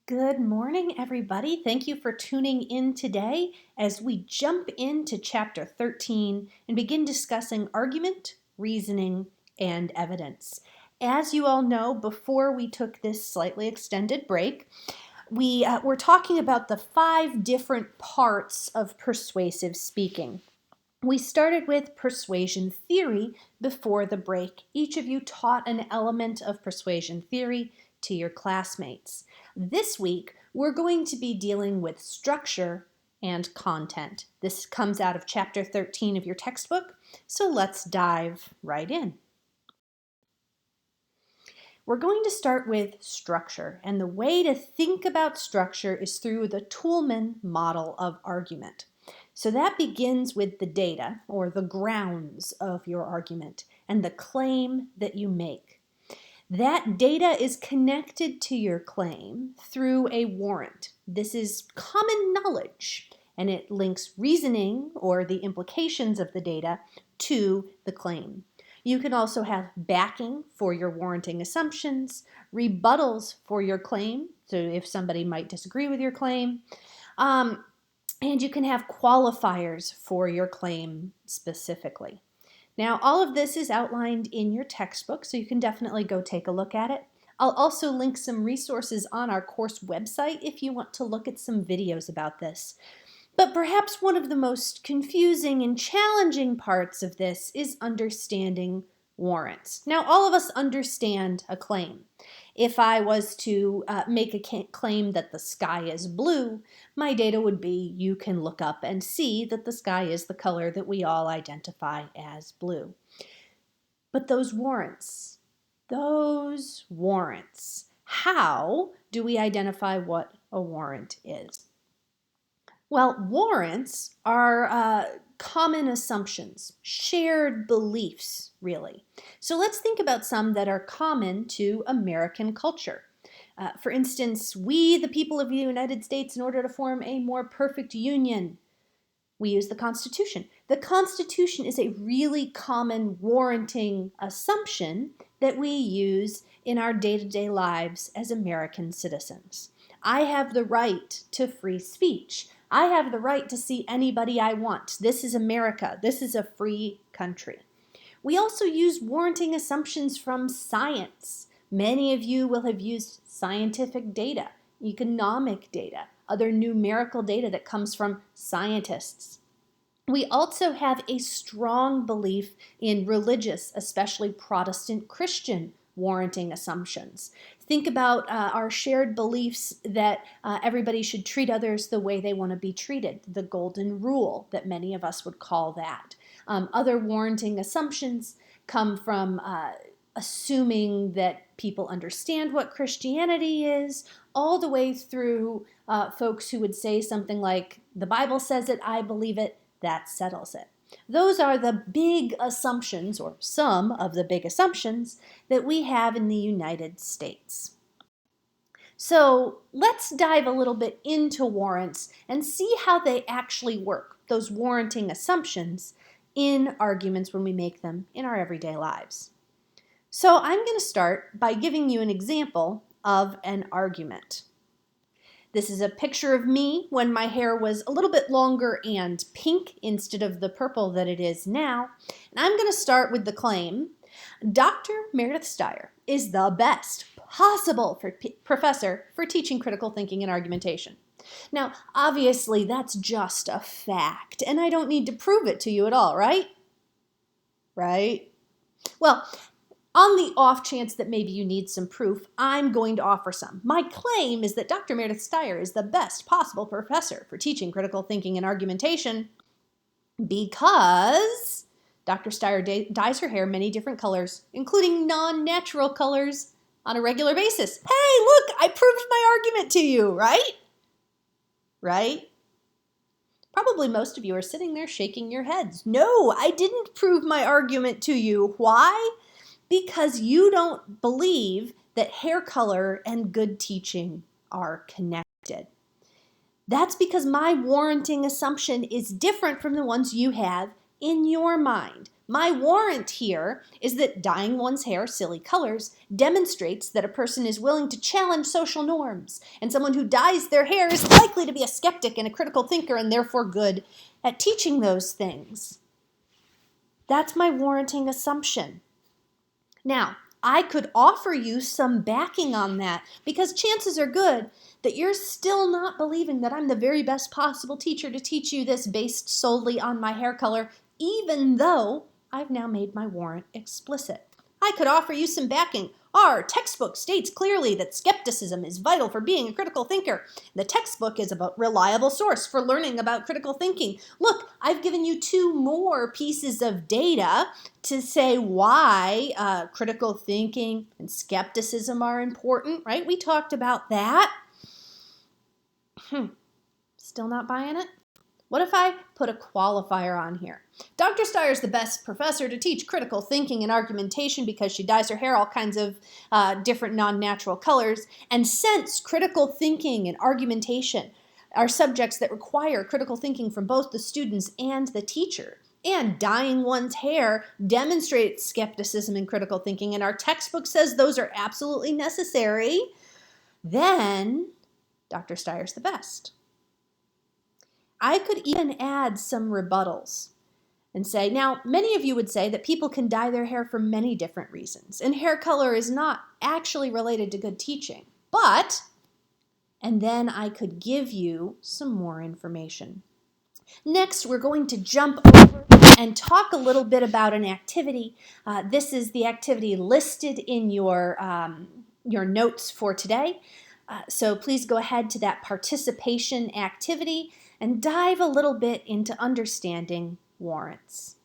Good morning, everybody. Thank you for tuning in today as we jump into Chapter 13 and begin discussing argument, reasoning, and evidence. As you all know, before we took this slightly extended break, we were talking about the 5 different parts of persuasive speaking. We started with persuasion theory before the break. Each of you taught an element of persuasion theory to your classmates. This week, we're going to be dealing with structure and content. This comes out of Chapter 13 of your textbook, so let's dive right in. We're going to start with structure, and the way to think about structure is through the Toulmin model of argument. So that begins with the data, or the grounds of your argument, and the claim that you make. That data is connected to your claim through a warrant. This is common knowledge, and it links reasoning, or the implications of the data, to the claim. You can also have backing for your warranting assumptions, rebuttals for your claim, so if somebody might disagree with your claim, and you can have qualifiers for your claim specifically. Now, all of this is outlined in your textbook, so you can definitely go take a look at it. I'll also link some resources on our course website if you want to look at some videos about this. But perhaps one of the most confusing and challenging parts of this is understanding warrants. Now, all of us understand a claim. If I was to make a claim that the sky is blue, my data would be you can look up and see that the sky is the color that we all identify as blue. But those warrants, how do we identify what a warrant is? Well, warrants are common assumptions, shared beliefs, really. So let's think about some that are common to American culture. For instance, we, the people of the United States, in order to form a more perfect union, we use the Constitution. The Constitution is a really common warranting assumption that we use in our day-to-day lives as American citizens. I have the right to free speech. I have the right to see anybody I want. This is America. This is a free country. We also use warranting assumptions from science. Many of you will have used scientific data, economic data, other numerical data that comes from scientists. We also have a strong belief in religious, especially Protestant Christian warranting assumptions. Think about our shared beliefs that everybody should treat others the way they want to be treated, the golden rule that many of us would call that. Other warranting assumptions come from assuming that people understand what Christianity is, all the way through folks who would say something like, the Bible says it, I believe it, that settles it. Those are the big assumptions, or some of the big assumptions, that we have in the United States. So let's dive a little bit into warrants and see how they actually work, those warranting assumptions, in arguments when we make them in our everyday lives. So I'm going to start by giving you an example of an argument. This is a picture of me when my hair was a little bit longer and pink instead of the purple that it is now. And I'm going to start with the claim, Dr. Meredith Styer is the best possible professor for teaching critical thinking and argumentation. Now, obviously, that's just a fact, and I don't need to prove it to you at all, right? Right? Well, on the off chance that maybe you need some proof, I'm going to offer some. My claim is that Dr. Meredith Styer is the best possible professor for teaching critical thinking and argumentation because Dr. Styer dyes her hair many different colors, including non-natural colors, on a regular basis. Hey, look, I proved my argument to you, right? Right? Probably most of you are sitting there shaking your heads. No, I didn't prove my argument to you. Why? Because you don't believe that hair color and good teaching are connected. That's because my warranting assumption is different from the ones you have in your mind. My warrant here is that dyeing one's hair silly colors demonstrates that a person is willing to challenge social norms, and someone who dyes their hair is likely to be a skeptic and a critical thinker and therefore good at teaching those things. That's my warranting assumption. Now, I could offer you some backing on that because chances are good that you're still not believing that I'm the very best possible teacher to teach you this based solely on my hair color, even though I've now made my warrant explicit. I could offer you some backing. Our textbook states clearly that skepticism is vital for being a critical thinker. The textbook is a reliable source for learning about critical thinking. Look, I've given you 2 more pieces of data to say why critical thinking and skepticism are important, right? We talked about that. Still not buying it? What if I put a qualifier on here? Dr. Styer is the best professor to teach critical thinking and argumentation because she dyes her hair all kinds of different non-natural colors. And since critical thinking and argumentation are subjects that require critical thinking from both the students and the teacher, and dyeing one's hair demonstrates skepticism and critical thinking, and our textbook says those are absolutely necessary, then Dr. Steyer's the best. I could even add some rebuttals and say, now, many of you would say that people can dye their hair for many different reasons, and hair color is not actually related to good teaching, but, and then I could give you some more information. Next, we're going to jump over and talk a little bit about an activity. This is the activity listed in your notes for today. So please go ahead to that participation activity and dive a little bit into understanding warrants.